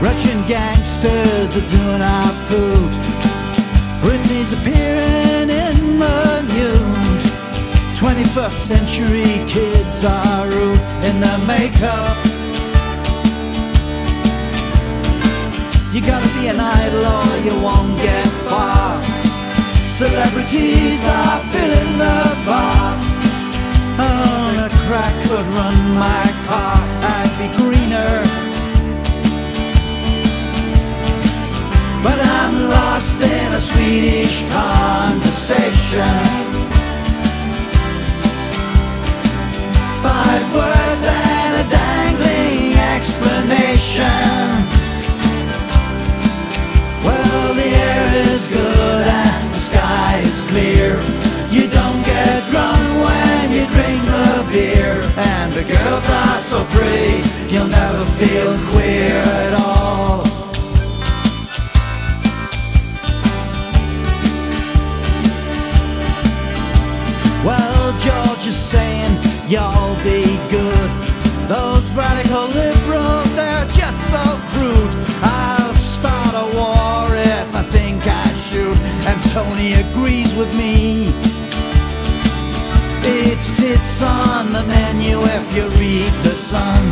Russian gangsters are doing our food. Britney's appearing in the nude. 21st century kids are rude in their makeup. You gotta be an idol or you won't get far. Celebrities are filling the bar. Oh, a crack could run my car, I'd be greener. But I'm lost in a Swedish conversation. 5 words and a dangling explanation. Well, the air is good and the sky is clear. You don't get drunk when you drink the beer. And the girls are so pretty, you'll never feel queer at all. Well, George is saying, y'all be good. Those radical liberals, they're just so crude. I'll start a war if I think I should. And Tony agrees with me. It's tits on the menu if you read the Sun.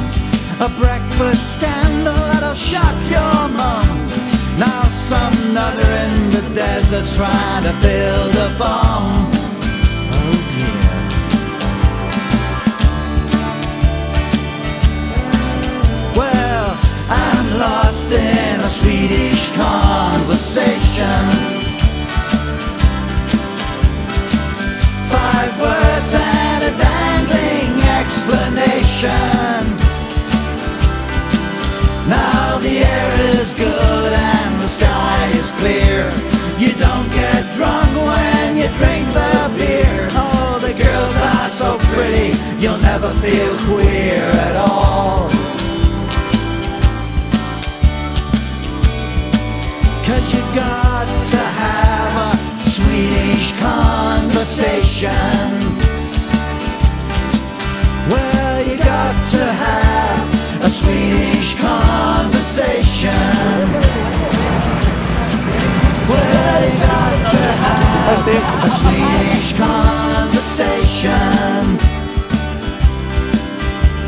A breakfast scandal that'll shock your mum. Now some nutter in the desert's trying to build a bomb. Well, I'm lost in a Swedish conversation. 5 words and a dangling explanation. Now the air is good and the sky is clear. You don't get drunk when you drink the beer. Oh, the girls are so pretty, you'll never feel queer at all. 'Cause you got to have a Swedish conversation. Well, you got to have a Swedish conversation. Well, you got to have a Swedish conversation.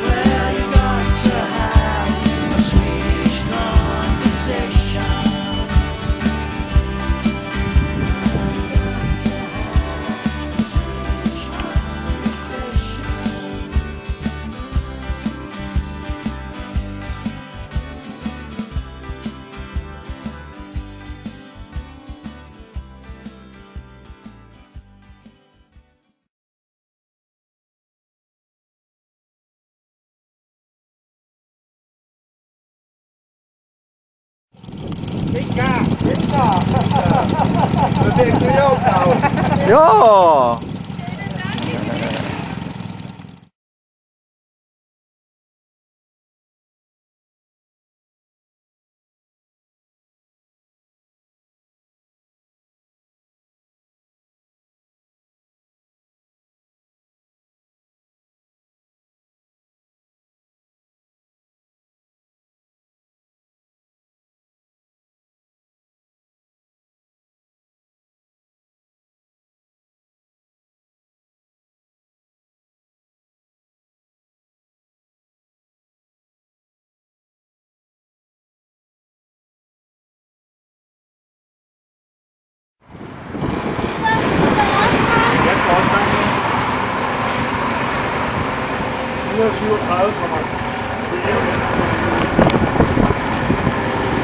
Well, you got to have a Swedish conversation. Ja!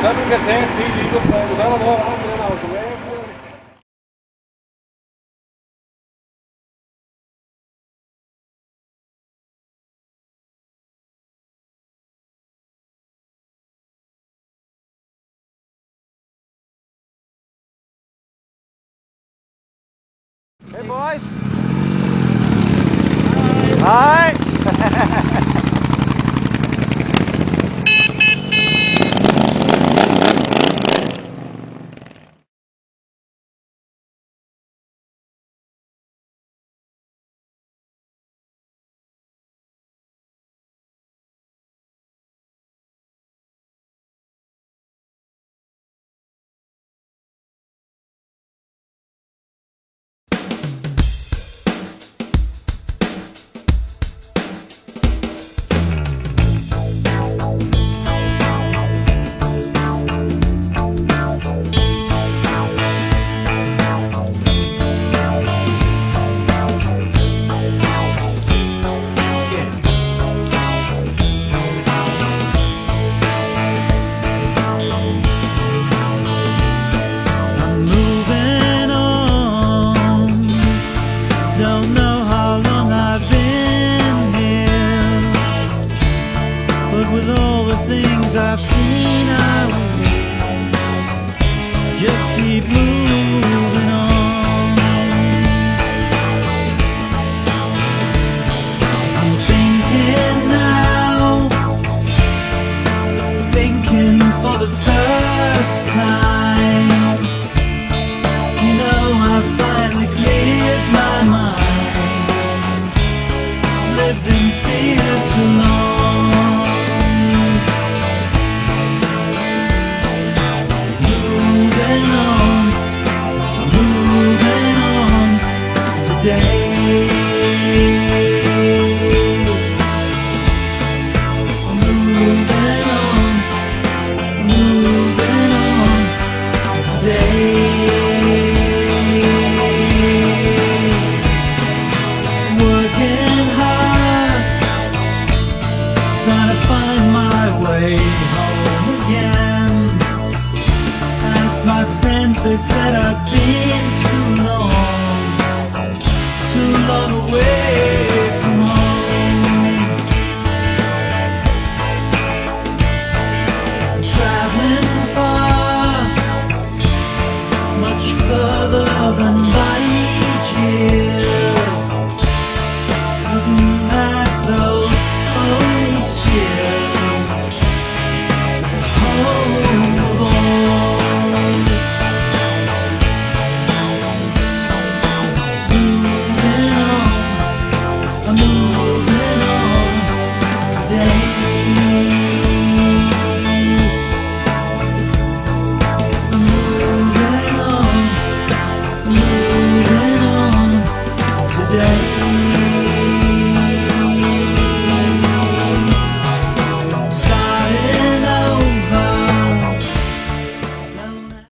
Så du kan tage 10 liter, så er der noget af den automat. Hey boys! Hi! But with all the things I've seen, I will just keep moving on. I'm thinking now, thinking for the first time. You know, I've finally cleared my mind. Lived in fear too long. Moving on today. Moving on today. Working hard, trying to find my way home again. Asked my friends, they said I'd been too long away.